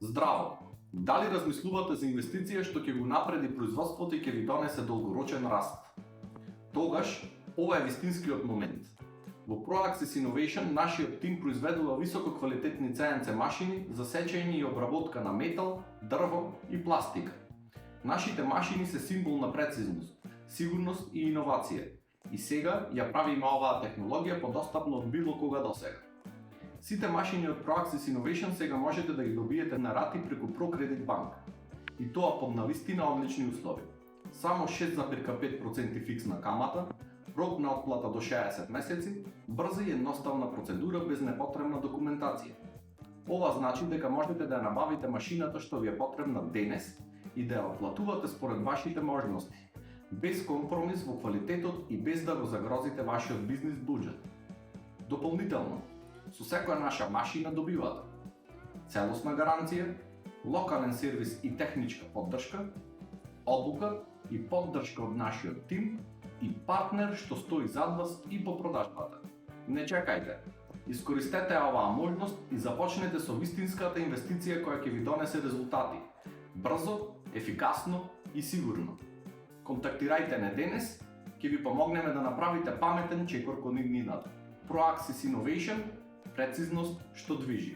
Здраво! Дали размислувате за инвестиција што ќе го напреди производството и ќе ви донесе долгорочен раст? Тогаш, ова е вистинскиот момент. Во ProAxis Innovation нашиот тим произведува висококвалитетни CNC машини за сечење и обработка на метал, дрво и пластика. Нашите машини се символ на прецизност, сигурност и иновација. И сега ја правиме оваа технологија подостапна од било кога досега. Сите машини од ProAxis Innovation сега можете да ги добиете на рати преку ProCredit Bank. И тоа под навистина одлични услови. Само 6,5% фиксна камата, рок на отплата до 60 месеци, брза и едноставна процедура без непотребна документација. Ова значи дека можете да ја набавите машината што ви е потребна денес и да ја отплатувате според вашите можности, без компромис во квалитетот и без да го загрозите вашиот бизнис буџет. Дополнително, со секоја наша машина добивате целосна гаранција, локален сервис и техничка поддршка, обука и поддршка од нашиот тим и партнер што стои зад вас и по продажбата. Не чекајте! Искористете оваа можност и започнете со вистинската инвестиција која ќе ви донесе резултати. Брзо, ефикасно и сигурно. Контактирајте не денес, ќе ви помогнеме да направите паметен чекор кон иднината. ProAxis Innovation, прецизност што движи.